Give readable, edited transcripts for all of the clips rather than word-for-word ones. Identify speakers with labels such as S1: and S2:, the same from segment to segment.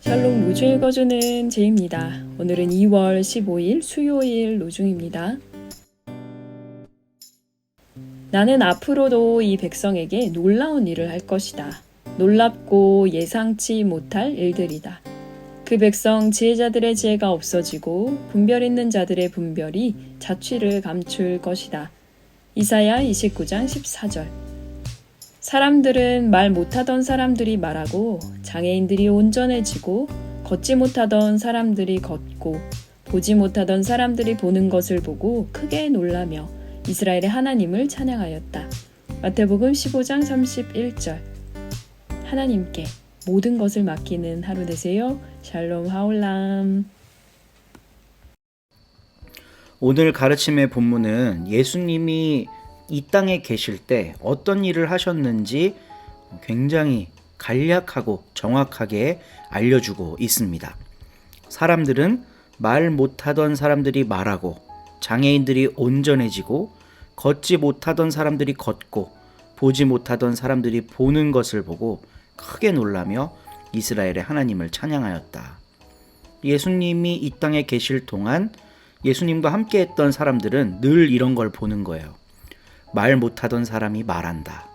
S1: 샬롬 로주 읽어주는 제입니다. 오늘은 2월 15일 수요일 로중입니다. 나는 앞으로도 이 백성에게 놀라운 일을 할 것이다. 놀랍고 예상치 못할 일들이다. 그 백성 지혜자들의 지혜가 없어지고 분별 있는 자들의 분별이 자취를 감출 것이다. 이사야 29장 14절. 사람들은 말 못하던 사람들이 말하고 장애인들이 온전해지고 걷지 못하던 사람들이 걷고 보지 못하던 사람들이 보는 것을 보고 크게 놀라며 이스라엘의 하나님을 찬양하였다. 마태복음 15장 31절. 하나님께 모든 것을 맡기는 하루 되세요. 샬롬 하올람.
S2: 오늘 가르침의 본문은 예수님이 이 땅에 계실 때 어떤 일을 하셨는지 굉장히 간략하고 정확하게 알려주고 있습니다. 사람들은 말 못하던 사람들이 말하고 장애인들이 온전해지고 걷지 못하던 사람들이 걷고 보지 못하던 사람들이 보는 것을 보고 크게 놀라며 이스라엘의 하나님을 찬양하였다. 예수님이 이 땅에 계실 동안 예수님과 함께 했던 사람들은 늘 이런 걸 보는 거예요. 말 못하던 사람이 말한다.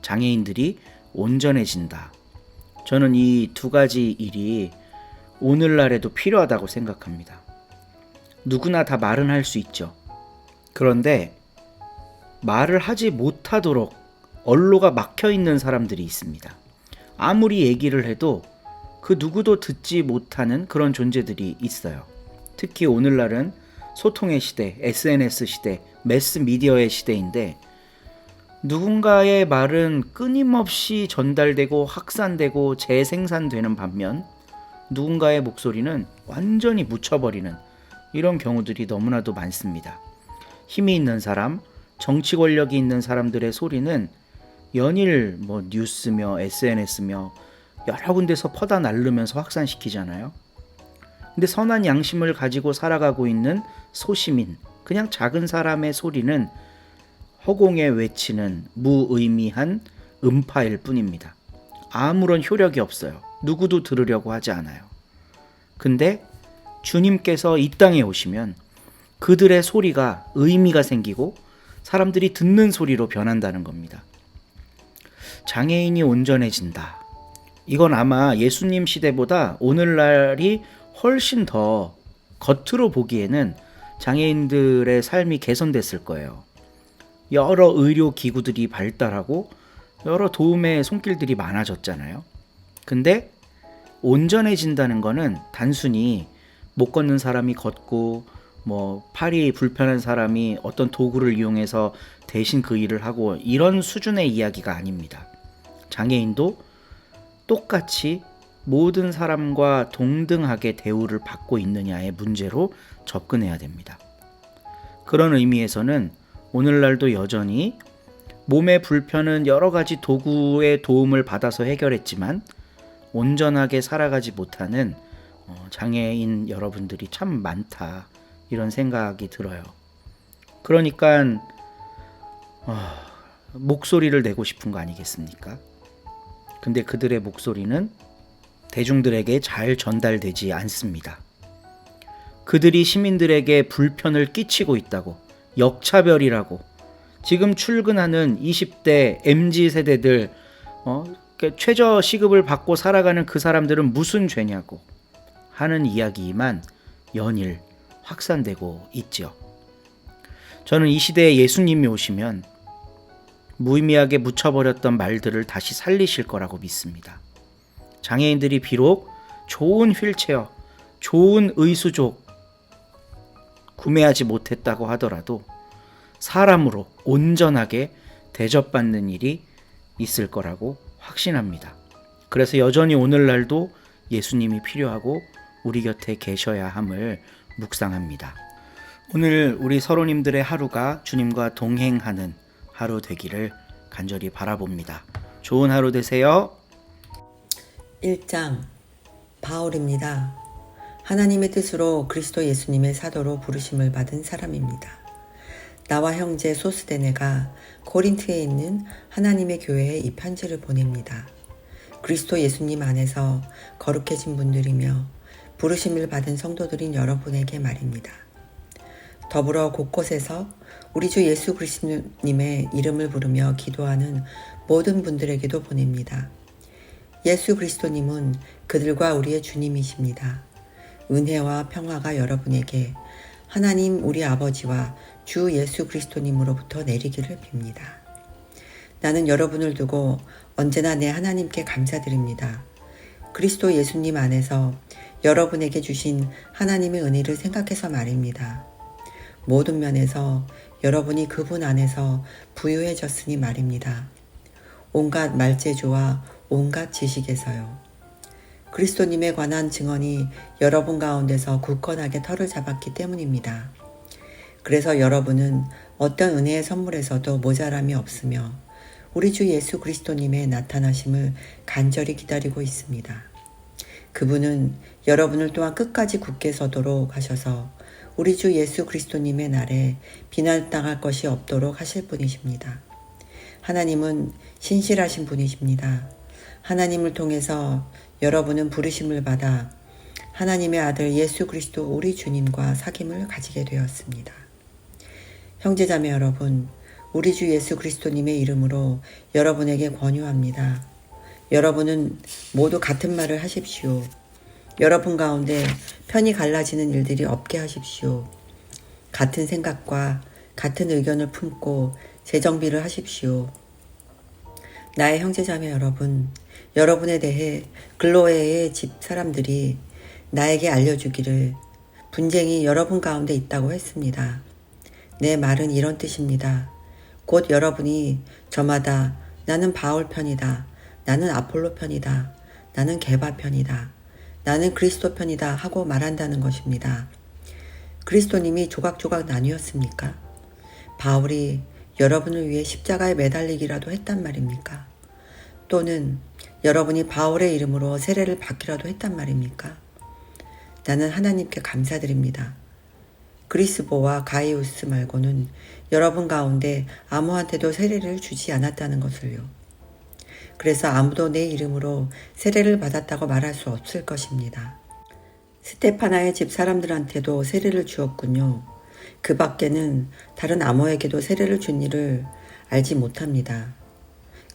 S2: 장애인들이 온전해진다. 저는 이 두 가지 일이 오늘날에도 필요하다고 생각합니다. 누구나 다 말은 할 수 있죠. 그런데 말을 하지 못하도록 언로가 막혀 있는 사람들이 있습니다. 아무리 얘기를 해도 그 누구도 듣지 못하는 그런 존재들이 있어요. 특히 오늘날은 소통의 시대, SNS 시대, 매스미디어의 시대인데 누군가의 말은 끊임없이 전달되고 확산되고 재생산되는 반면 누군가의 목소리는 완전히 묻혀버리는 이런 경우들이 너무나도 많습니다. 힘이 있는 사람, 정치 권력이 있는 사람들의 소리는 연일 뉴스며 SNS며 여러 군데서 퍼다 날르면서 확산시키잖아요. 근데 선한 양심을 가지고 살아가고 있는 소시민, 그냥 작은 사람의 소리는 허공에 외치는 무의미한 음파일 뿐입니다. 아무런 효력이 없어요. 누구도 들으려고 하지 않아요. 근데 주님께서 이 땅에 오시면 그들의 소리가 의미가 생기고 사람들이 듣는 소리로 변한다는 겁니다. 장애인이 온전해진다. 이건 아마 예수님 시대보다 오늘날이 훨씬 더 겉으로 보기에는 장애인들의 삶이 개선됐을 거예요. 여러 의료 기구들이 발달하고 여러 도움의 손길들이 많아졌잖아요. 근데 온전해진다는 거는 단순히 못 걷는 사람이 걷고 팔이 불편한 사람이 어떤 도구를 이용해서 대신 그 일을 하고 이런 수준의 이야기가 아닙니다. 장애인도 똑같이 모든 사람과 동등하게 대우를 받고 있느냐의 문제로 접근해야 됩니다. 그런 의미에서는 오늘날도 여전히 몸의 불편은 여러 가지 도구의 도움을 받아서 해결했지만 온전하게 살아가지 못하는 장애인 여러분들이 참 많다, 이런 생각이 들어요. 그러니까 목소리를 내고 싶은 거 아니겠습니까? 근데 그들의 목소리는 대중들에게 잘 전달되지 않습니다. 그들이 시민들에게 불편을 끼치고 있다고, 역차별이라고, 지금 출근하는 20대 MZ세대들 최저 시급을 받고 살아가는 그 사람들은 무슨 죄냐고 하는 이야기만 연일 확산되고 있죠. 저는 이 시대에 예수님이 오시면 무의미하게 묻혀버렸던 말들을 다시 살리실 거라고 믿습니다. 장애인들이 비록 좋은 휠체어, 좋은 의수족 구매하지 못했다고 하더라도 사람으로 온전하게 대접받는 일이 있을 거라고 확신합니다. 그래서 여전히 오늘날도 예수님이 필요하고 우리 곁에 계셔야 함을 묵상합니다. 오늘 우리 서로님들의 하루가 주님과 동행하는 하루 되기를 간절히 바라봅니다. 좋은 하루 되세요.
S3: 1장 바울입니다. 하나님의 뜻으로 그리스도 예수님의 사도로 부르심을 받은 사람입니다. 나와 형제 소스데네가 고린트에 있는 하나님의 교회에 이 편지를 보냅니다. 그리스도 예수님 안에서 거룩해진 분들이며 부르심을 받은 성도들인 여러분에게 말입니다. 더불어 곳곳에서 우리 주 예수 그리스도님의 이름을 부르며 기도하는 모든 분들에게도 보냅니다. 예수 그리스도님은 그들과 우리의 주님이십니다. 은혜와 평화가 여러분에게 하나님 우리 아버지와 주 예수 그리스도님으로부터 내리기를 빕니다. 나는 여러분을 두고 언제나 내 하나님께 감사드립니다. 그리스도 예수님 안에서 여러분에게 주신 하나님의 은혜를 생각해서 말입니다. 모든 면에서 여러분이 그분 안에서 부유해졌으니 말입니다. 온갖 말재주와 온갖 지식에서요. 그리스도님에 관한 증언이 여러분 가운데서 굳건하게 털을 잡았기 때문입니다. 그래서 여러분은 어떤 은혜의 선물에서도 모자람이 없으며 우리 주 예수 그리스도님의 나타나심을 간절히 기다리고 있습니다. 그분은 여러분을 또한 끝까지 굳게 서도록 하셔서 우리 주 예수 그리스도님의 날에 비난당할 것이 없도록 하실 분이십니다. 하나님은 신실하신 분이십니다. 하나님을 통해서 여러분은 부르심을 받아 하나님의 아들 예수 그리스도 우리 주님과 사귐을 가지게 되었습니다. 형제자매 여러분, 우리 주 예수 그리스도님의 이름으로 여러분에게 권유합니다. 여러분은 모두 같은 말을 하십시오. 여러분 가운데 편이 갈라지는 일들이 없게 하십시오. 같은 생각과 같은 의견을 품고 재정비를 하십시오. 나의 형제자매 여러분, 여러분에 대해 글로에의 집 사람들이 나에게 알려주기를 분쟁이 여러분 가운데 있다고 했습니다. 내 말은 이런 뜻입니다. 곧 여러분이 저마다 나는 바울 편이다. 나는 아폴로 편이다. 나는 게바 편이다. 나는 그리스도 편이다 하고 말한다는 것입니다. 그리스도님이 조각조각 나뉘었습니까? 바울이 여러분을 위해 십자가에 매달리기라도 했단 말입니까? 또는 여러분이 바울의 이름으로 세례를 받기라도 했단 말입니까? 나는 하나님께 감사드립니다. 그리스보와 가이우스 말고는 여러분 가운데 아무한테도 세례를 주지 않았다는 것을요. 그래서 아무도 내 이름으로 세례를 받았다고 말할 수 없을 것입니다. 스테파나의 집 사람들한테도 세례를 주었군요. 그 밖에는 다른 아무에게도 세례를 준 일을 알지 못합니다.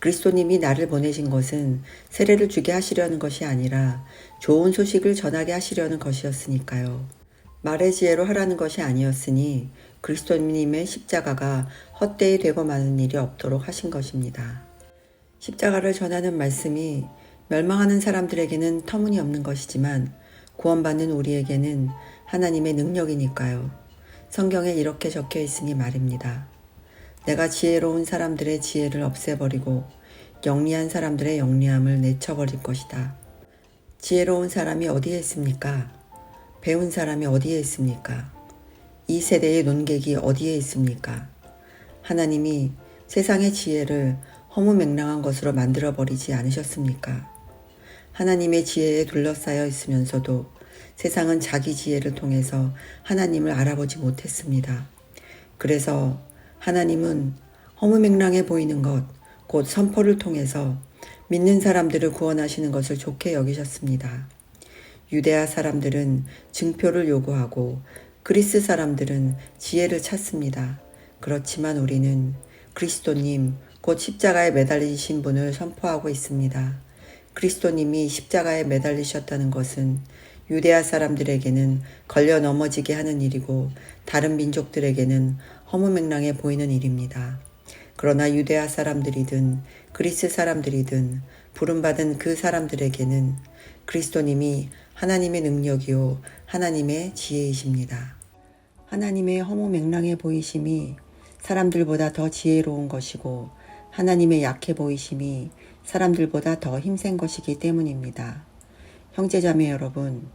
S3: 그리스도님이 나를 보내신 것은 세례를 주게 하시려는 것이 아니라 좋은 소식을 전하게 하시려는 것이었으니까요. 말의 지혜로 하라는 것이 아니었으니 그리스도님의 십자가가 헛되이 되고 마는 일이 없도록 하신 것입니다. 십자가를 전하는 말씀이 멸망하는 사람들에게는 터무니없는 것이지만 구원받는 우리에게는 하나님의 능력이니까요. 성경에 이렇게 적혀 있으니 말입니다. 내가 지혜로운 사람들의 지혜를 없애버리고 영리한 사람들의 영리함을 내쳐버릴 것이다. 지혜로운 사람이 어디에 있습니까? 배운 사람이 어디에 있습니까? 이 세대의 논객이 어디에 있습니까? 하나님이 세상의 지혜를 허무맹랑한 것으로 만들어버리지 않으셨습니까? 하나님의 지혜에 둘러싸여 있으면서도 세상은 자기 지혜를 통해서 하나님을 알아보지 못했습니다. 그래서 하나님은 허무맹랑해 보이는 것, 곧 선포를 통해서 믿는 사람들을 구원하시는 것을 좋게 여기셨습니다. 유대아 사람들은 증표를 요구하고 그리스 사람들은 지혜를 찾습니다. 그렇지만 우리는 그리스도님, 곧 십자가에 매달리신 분을 선포하고 있습니다. 그리스도님이 십자가에 매달리셨다는 것은 유대아 사람들에게는 걸려 넘어지게 하는 일이고 다른 민족들에게는 허무맹랑해 보이는 일입니다. 그러나 유대아 사람들이든 그리스 사람들이든 부름받은 그 사람들에게는 그리스도님이 하나님의 능력이요 하나님의 지혜이십니다. 하나님의 허무맹랑해 보이심이 사람들보다 더 지혜로운 것이고 하나님의 약해 보이심이 사람들보다 더 힘센 것이기 때문입니다. 형제자매 여러분,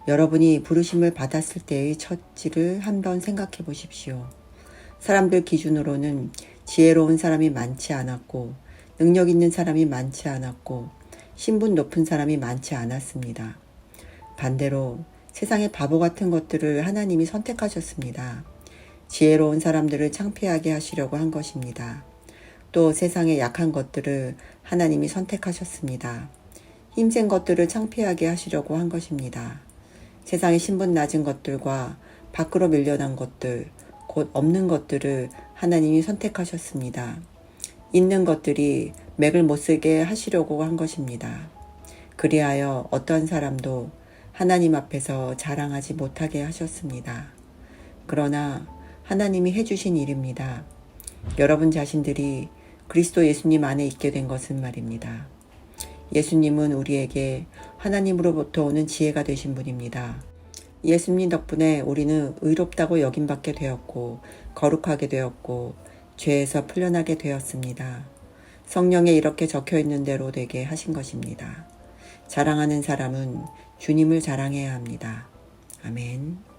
S3: 여러분이 부르심을 받았을 때의 처지를 한번 생각해 보십시오. 사람들 기준으로는 지혜로운 사람이 많지 않았고 능력 있는 사람이 많지 않았고 신분 높은 사람이 많지 않았습니다. 반대로 세상의 바보 같은 것들을 하나님이 선택하셨습니다. 지혜로운 사람들을 창피하게 하시려고 한 것입니다. 또 세상의 약한 것들을 하나님이 선택하셨습니다. 힘센 것들을 창피하게 하시려고 한 것입니다. 세상의 신분 낮은 것들과 밖으로 밀려난 것들, 곧 없는 것들을 하나님이 선택하셨습니다. 있는 것들이 맥을 못 쓰게 하시려고 한 것입니다. 그리하여 어떠한 사람도 하나님 앞에서 자랑하지 못하게 하셨습니다. 그러나 하나님이 해주신 일입니다. 여러분 자신들이 그리스도 예수님 안에 있게 된 것은 말입니다. 예수님은 우리에게 하나님으로부터 오는 지혜가 되신 분입니다. 예수님 덕분에 우리는 의롭다고 여김받게 되었고 거룩하게 되었고 죄에서 풀려나게 되었습니다. 성령에 이렇게 적혀 있는 대로 되게 하신 것입니다. 자랑하는 사람은 주님을 자랑해야 합니다. 아멘.